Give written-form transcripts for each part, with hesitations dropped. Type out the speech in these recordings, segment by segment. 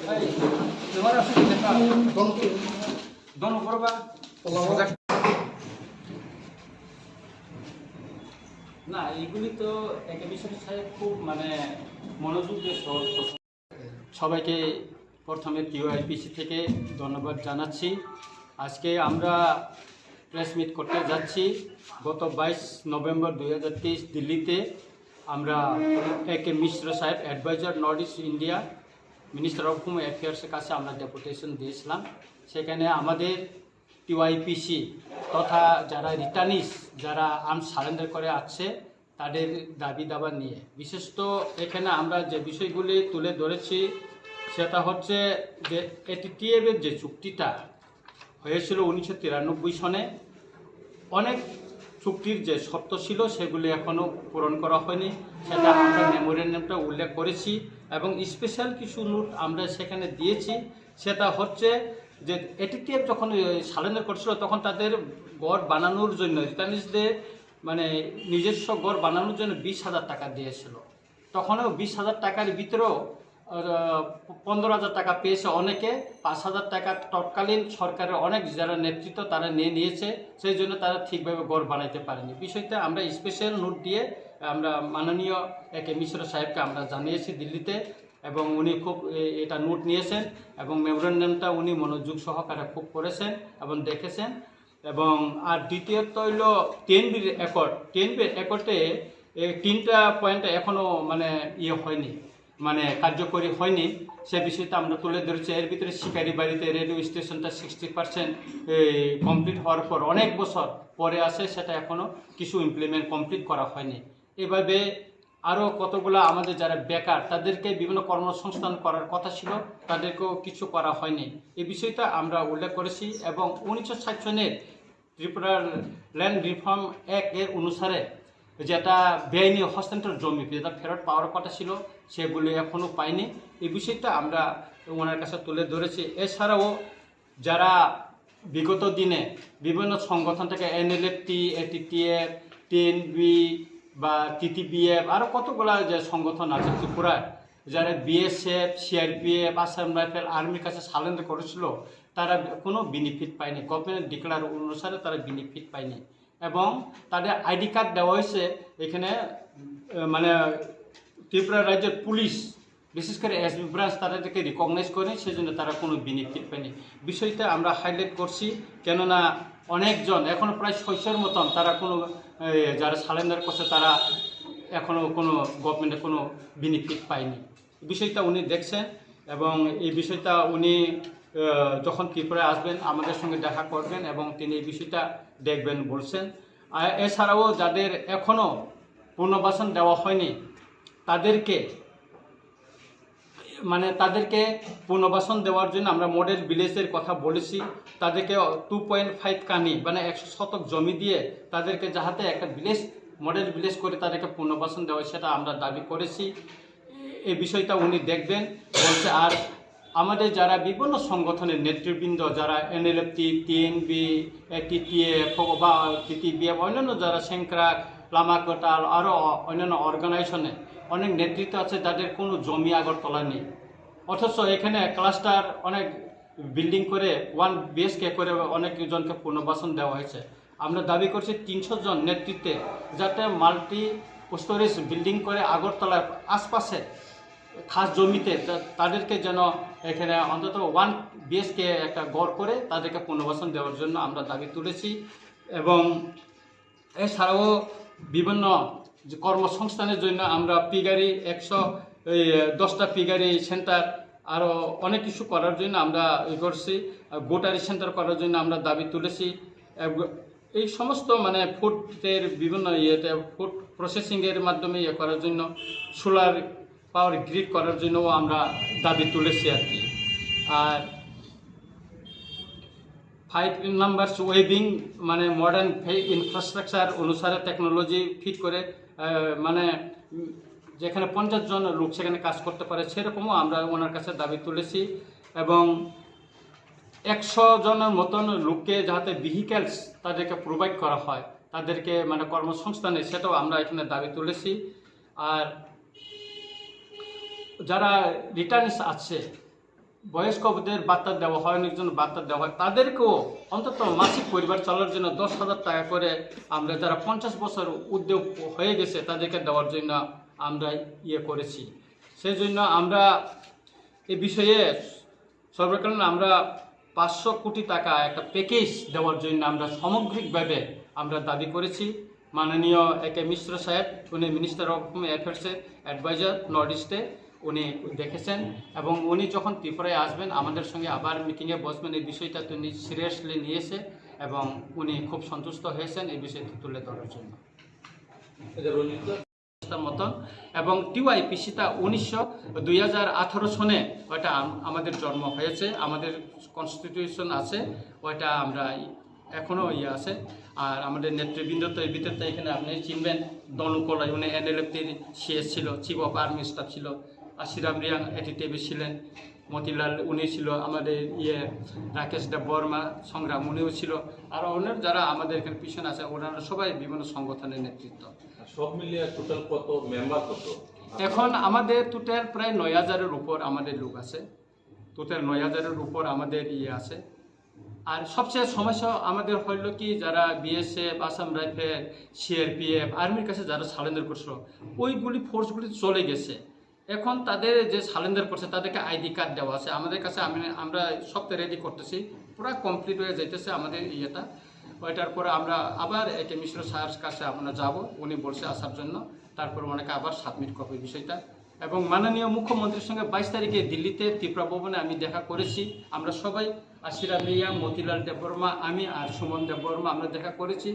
না এগুলি তো একটা বিষয় সাহেব খুব মানে মনোযোগ দিয়ে সবাইকে প্রথমে TUIPC থেকে ধন্যবাদ জানাচ্ছি। আজকে আমরা প্রেস মিট করতে যাচ্ছি। গত 22 নভেম্বর 2023 দিল্লিতে আমরা AK মিশ্র সাহেব advisor north east India minister of home অ্যাফেয়ার্সের কাছে আমরা ডেপুটেশন দিয়েছিলাম। সেখানে আমাদের TUIPC তথা যারা রিটার্নিস যারা আর্মস সারেন্ডার করে আছে তাদের দাবি দাবা নিয়ে বিশেষত এখানে আমরা যে বিষয়গুলি তুলে ধরেছি সেটা হচ্ছে যে TTF এর যে চুক্তিটা হয়েছিল 1993 সনে, অনেক চুক্তির যে শর্ত ছিল সেগুলি এখনও পূরণ করা হয়নি। সেটা আমরা মেমোরেন্ডামটা উল্লেখ করেছি এবং স্পেশাল কিছু নোট আমরা সেখানে দিয়েছি। সেটা হচ্ছে যে TTF যখন সারেন্ডার করছিল তখন তাদের ঘর বানানোর জন্য রিটার্নিসদের মানে নিজস্ব ঘর বানানোর জন্য 20,000 টাকা দিয়েছিল। তখনও 20,000 টাকার ভিতরেও 15,000 টাকা পেয়েছে অনেকে, 5,000 টাকা তৎকালীন সরকারের অনেক যারা নেতৃত্ব তারা নিয়েছে, সেই জন্য তারা ঠিকভাবে ঘর বানাইতে পারেনি। বিষয়টা আমরা স্পেশাল নোট দিয়ে আমরা মাননীয় AK মিশ্র সাহেবকে আমরা জানিয়েছি দিল্লিতে এবং উনি খুব এটা নোট নিয়েছেন এবং মেমোরেন্ডামটা উনি মনোযোগ সহকারে খুব করেছেন এবং দেখেছেন। এবং আর দ্বিতীয়ত হইল 10B অ্যাকর্ডে 3টা পয়েন্ট এখনও মানে হয়নি, মানে কার্যকরী হয়নি। সে বিষয়টা আমরা তুলে ধরেছি। এর ভিতরে শিকারি বাড়িতে রেডিও স্টেশনটা 60% কমপ্লিট হওয়ার পর অনেক বছর পরে আসে, সেটা এখনও কিছু ইমপ্লিমেন্ট কমপ্লিট করা হয়নি। এভাবে আরও কতগুলো আমাদের যারা বেকার তাদেরকে বিভিন্ন কর্মসংস্থান করার কথা ছিল, তাদেরকেও কিছু করা হয়নি। এই বিষয়টা আমরা উল্লেখ করেছি এবং 1960 সনের ত্রিপুরার ল্যান্ড রিফর্ম অ্যাক্ট এর অনুসারে যেটা বেআইনি হস্তান্তর জমি যেটা ফেরত পাওয়ার কথা ছিল সেগুলি এখনও পাইনি। এই বিষয়টা আমরা ওনার কাছে তুলে ধরেছি। এছাড়াও যারা বিগত দিনে বিভিন্ন সংগঠন থেকে NLFT, TTF, TNB বা TTBF আরও কতগুলো যে সংগঠন আছে ত্রিপুরায়, যারা BSF, CRPF, আসাম রাইফেল আর্মির কাছে সারেন্ডার করেছিল, তারা কোনো বেনিফিট পায়নি। গভর্নমেন্ট ডিক্লেয়ার অনুসারে তারা বেনিফিট পায়নি এবং তাদের ID কার্ড দেওয়া হয়েছে। এখানে মানে ত্রিপুরা রাজ্যের পুলিশ বিশেষ করে SB ব্রাঞ্চ তাদেরকে রিকগনাইজ করে, সেজন্য তারা কোনো বেনিফিট পায়নি। বিষয়টা আমরা হাইলাইট করছি কেননা অনেকজন এখনও প্রায় 600-এর মতন তারা কোনো যারা সারেন্ডার করছে তারা এখনও কোনো গভর্নমেন্টের কোনো বেনিফিট পায়নি। বিষয়টা উনি দেখছেন এবং এই বিষয়টা উনি যখন ত্রিপুরায় আসবেন আমাদের সঙ্গে দেখা করবেন এবং তিনি এই বিষয়টা দেখবেন বলছেন। এছাড়াও যাদের এখনও পুনর্বাসন দেওয়া হয়নি তাদেরকে পুনর্বাসন দেওয়ার জন্য আমরা মডেল ভিলেজের কথা বলেছি। তাদেরকে 2.5 কানি মানে 100 শতক জমি দিয়ে তাদেরকে যাহাতে একটা ভিলেজ মডেল ভিলেজ করে তাদেরকে পুনর্বাসন দেওয়া হয় সেটা আমরা দাবি করেছি। এই বিষয়টা উনি দেখবেন বলছে। আর আমাদের যারা বিভিন্ন সংগঠনের নেতৃবৃন্দ যারা NLFT, TNB, TTF বা TTBF অন্যান্য যারা সেংক্রাক, লামাকোটাল আরও অন্যান্য অর্গানাইজেশনে অনেক নেতৃত্ব আছে, তাদের কোনো জমি আগরতলা নেই, অথচ এখানে ক্লাস্টার অনেক বিল্ডিং করে 1 BHK করে অনেকজনকে পুনর্বাসন দেওয়া হয়েছে। আমরা দাবি করছি 300 জন নেতৃত্বে যাতে মাল্টি স্টোরেজ বিল্ডিং করে আগরতলার আশপাশে খাস জমিতে তাদেরকে যেন এখানে অন্তত 1 BHK একটা গড় করে তাদেরকে পুনর্বাসন দেওয়ার জন্য আমরা দাবি তুলেছি। এবং এছাড়াও বিভিন্ন কর্মসংস্থানের জন্য আমরা পিগারি 110টা পিগারি সেন্টার আরও অনেক কিছু করার জন্য আমরা করছি। গোটারি সেন্টার করার জন্য আমরা দাবি তুলেছি। এই সমস্ত মানে ফুডের বিভিন্ন ফুড প্রসেসিংয়ের মাধ্যমে করার জন্য সোলার পাওয়ার গ্রিড করার জন্যও আমরা দাবি তুলেছি আর কি। আর 5 নাম্বারস ওয়েবিং মানে মডার্ন ইনফ্রাস্ট্রাকচার অনুসারে টেকনোলজি ফিট করে মানে যেখানে 50 জন লোক সেখানে কাজ করতে পারে সেরকমও আমরা ওনার কাছে দাবি তুলেছি। এবং 100 জনের মতন লোককে যাতে ভেহিক্যালস তাদেরকে প্রোভাইড করা হয়, তাদেরকে মানে কর্মসংস্থানে, সেটাও আমরা এখানে দাবি তুলেছি। আর যারা রিটার্নস আছে বয়স্কদের ভাতা দেওয়া হয়, অনেক জন্য ভাতা দেওয়া হয়, তাদেরকেও অন্তত মাসিক পরিবার চলার জন্য 10,000 টাকা করে আমরা যারা 50 বছর উদ্যোগ হয়ে গেছে তাদেরকে দেওয়ার জন্য আমরা করেছি। সেই জন্য আমরা এই বিষয়ে সর্বকালীন আমরা 500 কোটি টাকা একটা প্যাকেজ দেওয়ার জন্য আমরা সামগ্রিকভাবে আমরা দাবি করেছি। মাননীয় একে মিশ্র সাহেব, উনি মিনিস্টার অফ অ্যাফেয়ার্সের অ্যাডভাইজার নর্থ ইস্টে, উনি দেখেছেন এবং উনি যখন ত্রিপুরায় আসবেন আমাদের সঙ্গে আবার মিটিংয়ে বসবেন। এই বিষয়টা তিনি সিরিয়াসলি নিয়েছে এবং উনি খুব সন্তুষ্ট হয়েছেন এই বিষয়টি তুলে ধরার জন্য মতন। এবং টিউআইপিসিটা 2018 সনে ওইটা আমাদের জন্ম হয়েছে, আমাদের কনস্টিটিউশন আছে, ওইটা আমরা এখনও আছে। আর আমাদের নেতৃবৃন্দ তো এই ভিতরে এখানে আপনি চিনবেন, দনুকলাই উনি NLFটির CS ছিল, চিফ অফ আর্মি স্টাফ ছিল, আশিরাম রিয়াং এটিটিভি ছিলেন, মতিলাল উনি ছিল, আমাদের রাকেশ দেব বর্মা সংগ্রাম উনিও ছিল, আর অন্যের যারা আমাদের এখানে পিছনে আছে ওনারা সবাই বিভিন্ন সংগঠনের নেতৃত্ব। সব মিলিয়ে টোটাল কত মেম্বার কত? এখন আমাদের টোটাল প্রায় 9,000-এর উপর আমাদের লোক আছে, টোটাল 9,000-এর উপর আমাদের আছে। আর সবচেয়ে সমস্যা আমাদের হইল কি, যারা BSF, আসাম রাইফেল, CRPF, আর্মির কাছে যারা সারেন্ডার করছিল ওইগুলি ফোর্সগুলি চলে গেছে। এখন তাদের যে সারেন্ডার করছে তাদেরকে ID কার্ড দেওয়া আছে আমাদের কাছে, আমরা সবটা রেডি করতেছি, পুরো কমপ্লিট হয়ে যাইতেছে আমাদের ওইটার পরে আমরা আবার একে মিশ্র স্যারের কাছে আমরা যাব, উনি বলছে আসার জন্য, তারপর ওনাকে আবার সাবমিট করবে বিষয়টা। এবং মাননীয় মুখ্যমন্ত্রীর সঙ্গে 22 তারিখে দিল্লিতে ত্রিপুরা ভবনে আমি দেখা করেছি, আমরা সবাই আশিরা মিয়া, মতিলাল দেববর্মা, আমি আর সুমন দেববর্মা আমরা দেখা করেছি।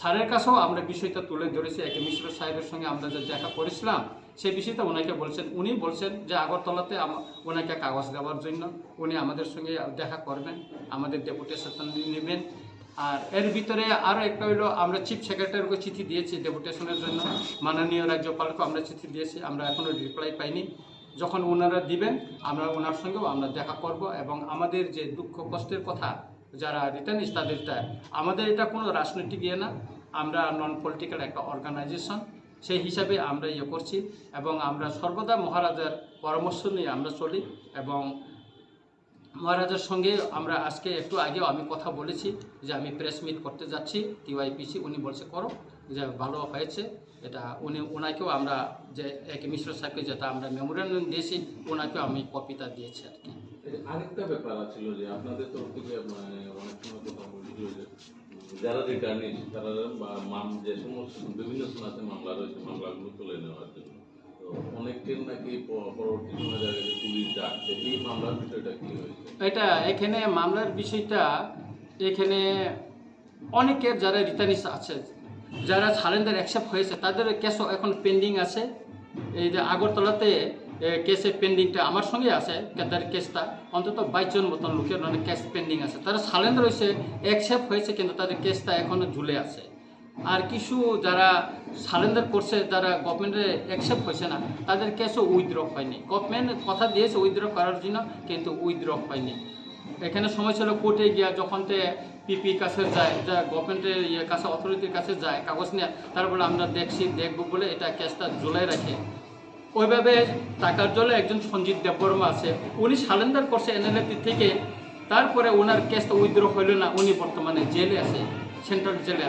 স্যারের কাছেও আমরা বিষয়টা তুলে ধরেছি, একে মিশ্র সাহেবের সঙ্গে আমরা যে দেখা করেছিলাম সেই বিষয়টা ওনাকে বলছেন, উনি বলছেন যে আগরতলাতে ওনাকে কাগজ দেওয়ার জন্য উনি আমাদের সঙ্গে দেখা করবেন, আমাদের ডেপুটেশন নেবেন। আর এর ভিতরে আরও একটা হইলো, আমরা চিফ সেক্রেটারিকে চিঠি দিয়েছি ডেপুটেশনের জন্য, মাননীয় রাজ্যপালকে আমরা চিঠি দিয়েছি, আমরা এখনও রিপ্লাই পাইনি। যখন ওনারা দিবেন আমরা ওনার সঙ্গেও আমরা দেখা করব এবং আমাদের যে দুঃখ কষ্টের কথা যারা রিটার্নিস তাদেরটা, আমাদের এটা কোনো রাজনৈতিক না, আমরা নন পলিটিক্যাল একটা অর্গানাইজেশন, সেই হিসাবে আমরা করছি এবং আমরা সর্বদা মহারাজার পরামর্শ নিয়ে আমরা চলি। এবং মহারাজার সঙ্গে আমরা আজকে একটু আগেও আমি কথা বলেছি যে আমি প্রেস মিট করতে যাচ্ছি TUIPC, উনি বলছে করো, যে ভালো হয়েছে এটা। ওনাকেও আমরা যে এক মিশ্র সাহেবকে যেটা আমরা মেমোরেন্ডাম দিয়েছি ওনাকেও আমি কপিটা দিয়েছি আর কি। আরেকটা ব্যাপার ছিল যে আপনাদের তরফ থেকে অনেক সময় কথা বলছিল যে যারা রিটার্নিস তারা যে সমস্ত বিভিন্ন থানাতে মামলা রয়েছে মামলাগুলো তুলে নেওয়ার জন্য, তো অনেকের নাকি পরবর্তী সময় দেখা গেছে পুলিশ ডাকছে, এই মামলার বিষয়টা কি হয়েছে? এটা এখানে মামলার বিষয়টা, এখানে অনেকের যারা রিটার্নিস আছে, যারা সারেন্ডার অ্যাকসেপ্ট হয়েছে তাদের কেসও এখন পেন্ডিং আছে। এই যে আগরতলাতে কেসের পেন্ডিংটা আমার সঙ্গে আছে, তাদের কেসটা অন্তত 22 জন মতন লোকের অনেক কেস পেন্ডিং আছে, তারা সারেন্ডার হয়েছে, অ্যাকসেপ্ট হয়েছে, কিন্তু তাদের কেসটা এখনও ঝুলে আছে। আর কিছু যারা সারেন্ডার করছে, যারা গভর্নমেন্টে অ্যাকসেপ্ট হয়েছে না, তাদের কেসও উইথড্র হয়নি। গভর্নমেন্ট কথা দিয়েছে উইথড্র করার জন্য, কিন্তু উইথড্র হয়নি। এখানে সময় ছিল কোর্টে গিয়া যখন PP কাছে যায়, যা গভর্নমেন্টের কাছে অথরিটির কাছে যায় কাগজ নিয়ে, তারপরে আমরা দেখবো বলে এটা কেসটা ঝুলাই রাখে। ওইভাবে টাকার জলে একজন সঞ্জিত দেববর্মা আছে, উনি সারেন্ডার করছে NLFটি থেকে, তারপরে ওনার কেসটা উইথড্র হইল না, উনি বর্তমানে জেলে আছে, সেন্ট্রাল জেলে।